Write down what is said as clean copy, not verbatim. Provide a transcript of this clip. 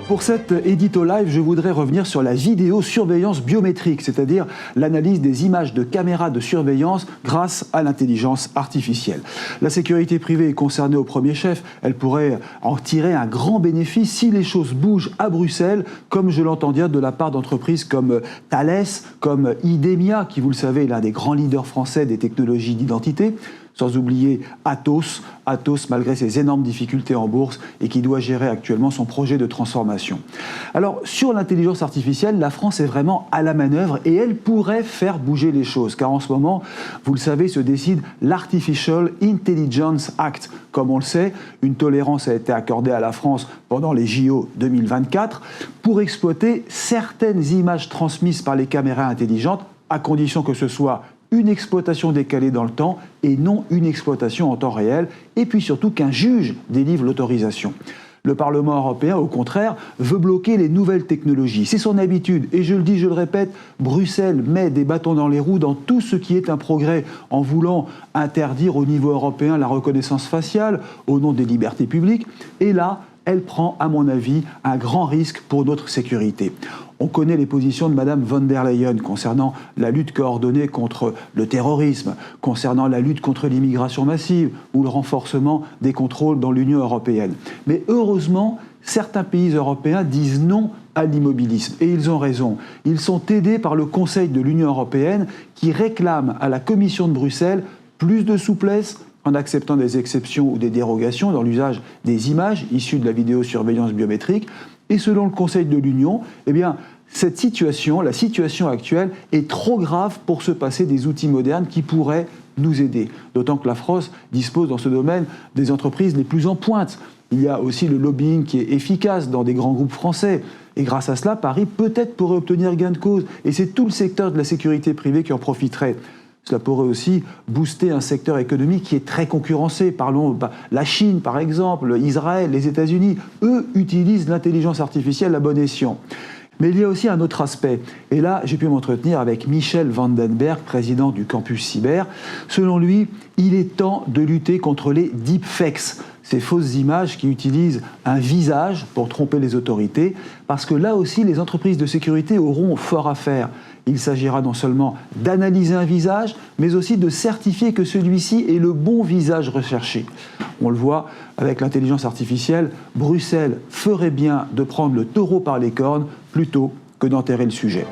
Pour cet édito live, je voudrais revenir sur la vidéosurveillance biométrique, c'est-à-dire l'analyse des images de caméras de surveillance grâce à l'intelligence artificielle. La sécurité privée est concernée au premier chef. Elle pourrait en tirer un grand bénéfice si les choses bougent à Bruxelles, comme je l'entends dire de la part d'entreprises comme Thales, comme Idemia, qui, vous le savez, est l'un des grands leaders français des technologies d'identité. Sans oublier Atos, malgré ses énormes difficultés en bourse et qui doit gérer actuellement son projet de transformation. Alors, sur l'intelligence artificielle, la France est vraiment à la manœuvre et elle pourrait faire bouger les choses, car en ce moment, vous le savez, se décide l'Artificial Intelligence Act. Comme on le sait, une tolérance a été accordée à la France pendant les JO 2024 pour exploiter certaines images transmises par les caméras intelligentes, à condition que ce soit une exploitation décalée dans le temps et non une exploitation en temps réel, et puis surtout qu'un juge délivre l'autorisation. Le Parlement européen, au contraire, veut bloquer les nouvelles technologies. C'est son habitude, et je le dis, je le répète, Bruxelles met des bâtons dans les roues dans tout ce qui est un progrès, en voulant interdire au niveau européen la reconnaissance faciale au nom des libertés publiques, et là, elle prend, à mon avis, un grand risque pour notre sécurité. On connaît les positions de Mme von der Leyen concernant la lutte coordonnée contre le terrorisme, concernant la lutte contre l'immigration massive ou le renforcement des contrôles dans l'Union européenne. Mais heureusement, certains pays européens disent non à l'immobilisme. Et ils ont raison. Ils sont aidés par le Conseil de l'Union européenne qui réclame à la Commission de Bruxelles plus de souplesse en acceptant des exceptions ou des dérogations dans l'usage des images issues de la vidéosurveillance biométrique. Et selon le Conseil de l'Union, eh bien, cette situation, la situation actuelle, est trop grave pour se passer des outils modernes qui pourraient nous aider. D'autant que la France dispose dans ce domaine des entreprises les plus en pointe. Il y a aussi le lobbying qui est efficace dans des grands groupes français. Et grâce à cela, Paris peut-être pourrait obtenir gain de cause. Et c'est tout le secteur de la sécurité privée qui en profiterait. Cela pourrait aussi booster un secteur économique qui est très concurrencé. Parlons la Chine, par exemple, Israël, les États-Unis. Eux utilisent l'intelligence artificielle à bon escient. Mais il y a aussi un autre aspect. Et là, j'ai pu m'entretenir avec Michel Vandenberg, président du campus cyber. Selon lui, il est temps de lutter contre les deepfakes, ces fausses images qui utilisent un visage pour tromper les autorités, parce que là aussi, les entreprises de sécurité auront fort à faire. Il s'agira non seulement d'analyser un visage, mais aussi de certifier que celui-ci est le bon visage recherché. On le voit avec l'intelligence artificielle, Bruxelles ferait bien de prendre le taureau par les cornes plutôt que d'enterrer le sujet.